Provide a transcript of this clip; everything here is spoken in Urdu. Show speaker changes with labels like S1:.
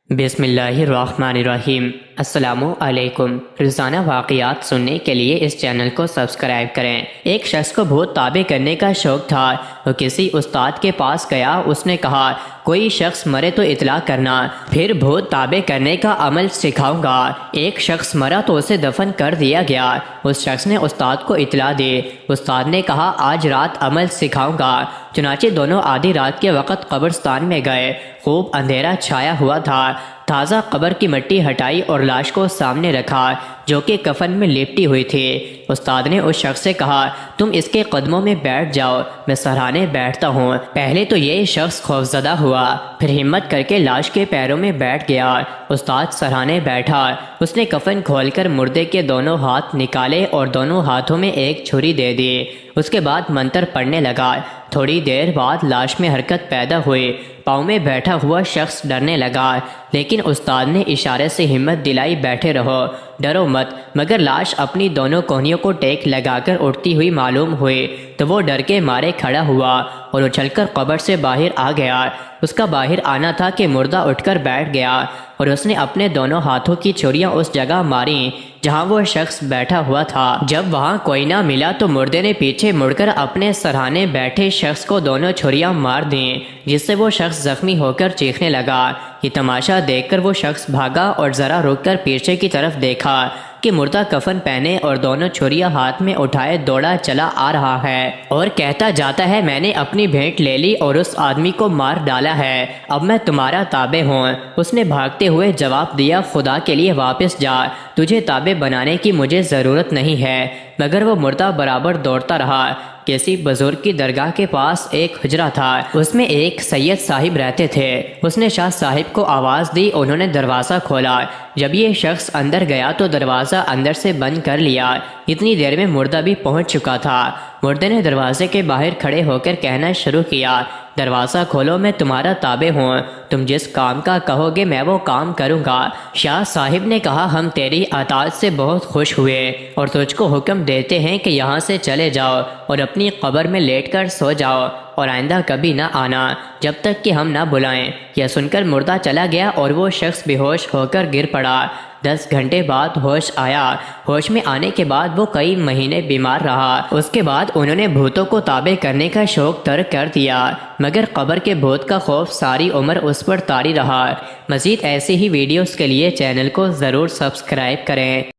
S1: بسم اللہ الرحمن الرحیم۔ السلام علیکم۔ روزانہ واقعات سننے کے لیے اس چینل کو سبسکرائب کریں۔ ایک شخص کو بھوت تابع کرنے کا شوق تھا۔ وہ کسی استاد کے پاس گیا۔ اس نے کہا کوئی شخص مرے تو اطلاع کرنا، پھر بھوت تابع کرنے کا عمل سکھاؤں گا۔ ایک شخص مرا تو اسے دفن کر دیا گیا۔ اس شخص نے استاد کو اطلاع دی۔ استاد نے کہا آج رات عمل سکھاؤں گا۔ چنانچہ دونوں آدھی رات کے وقت قبرستان میں گئے۔ خوب اندھیرا چھایا ہوا تھا۔ تازہ قبر کی مٹی ہٹائی اور لاش کو سامنے رکھا جو کہ کفن میں لپٹی ہوئی تھی۔ استاد نے اس شخص سے کہا تم اس کے قدموں میں بیٹھ جاؤ، میں سرہانے بیٹھتا ہوں۔ پہلے تو یہ شخص خوفزدہ ہوا، پھر ہمت کر کے لاش کے پیروں میں بیٹھ گیا۔ استاد سرہانے بیٹھا۔ اس نے کفن کھول کر مردے کے دونوں ہاتھ نکالے اور دونوں ہاتھوں میں ایک چھری دے دی۔ اس کے بعد منتر پڑھنے لگا۔ تھوڑی دیر بعد لاش میں حرکت پیدا ہوئی۔ پاؤں میں بیٹھا ہوا شخص ڈرنے لگا، لیکن استاد نے اشارے سے ہمت دلائی بیٹھے رہو، ڈرو مت۔ مگر لاش اپنی دونوں کوہنیوں کو ٹیک لگا کر اٹھتی ہوئی معلوم ہوئی تو وہ ڈر کے مارے کھڑا ہوا اور اچھل کر قبر سے باہر آ گیا۔ اس کا باہر آنا تھا کہ مردہ اٹھ کر بیٹھ گیا اور اس نے اپنے دونوں ہاتھوں کی چھریاں اس جگہ ماریں جہاں وہ شخص بیٹھا ہوا تھا۔ جب وہاں کوئی نہ ملا تو مردے نے پیچھے مڑ کر اپنے سرہانے بیٹھے شخص کو دونوں چھریاں مار دیں، جس سے وہ شخص زخمی ہو کر چیخنے لگا۔ یہ تماشا دیکھ کر وہ شخص بھاگا اور ذرا رک کر پیچھے کی طرف دیکھا کہ مردہ کفن پہنے اور دونوں چھریاں ہاتھ میں اٹھائے دوڑا چلا آ رہا ہے اور کہتا جاتا ہے میں نے اپنی بھیٹ لے لی اور اس آدمی کو مار ڈالا ہے، اب میں تمہارا تابع ہوں۔ اس نے بھاگتے ہوئے جواب دیا خدا کے لیے واپس جا، تجھے تابع بنانے کی مجھے ضرورت نہیں ہے۔ مگر وہ مردہ برابر دوڑتا رہا۔ کسی بزرگ کی درگاہ کے پاس ایک حجرہ تھا، اس میں ایک سید صاحب رہتے تھے۔ اس نے شاہ صاحب کو آواز دی، انہوں نے دروازہ کھولا۔ جب یہ شخص اندر گیا تو دروازہ اندر سے بند کر لیا۔ اتنی دیر میں مردہ بھی پہنچ چکا تھا۔ مردے نے دروازے کے باہر کھڑے ہو کر کہنا شروع کیا دروازہ کھولو، میں تمہارا تابع ہوں، تم جس کام کا کہو گے میں وہ کام کروں گا۔ شاہ صاحب نے کہا ہم تیری اطاعت سے بہت خوش ہوئے اور تجھ کو حکم دیتے ہیں کہ یہاں سے چلے جاؤ اور اپنی قبر میں لیٹ کر سو جاؤ اور آئندہ کبھی نہ آنا جب تک کہ ہم نہ بلائیں۔ یہ سن کر مردہ چلا گیا اور وہ شخص بے ہوش ہو کر گر پڑا۔ 10 گھنٹے بعد ہوش آیا۔ ہوش میں آنے کے بعد وہ کئی مہینے بیمار رہا۔ اس کے بعد انہوں نے بھوتوں کو تابع کرنے کا شوق ترک کر دیا، مگر قبر کے بھوت کا خوف ساری عمر اس پر طاری رہا۔ مزید ایسی ہی ویڈیوز کے لیے چینل کو ضرور سبسکرائب کریں۔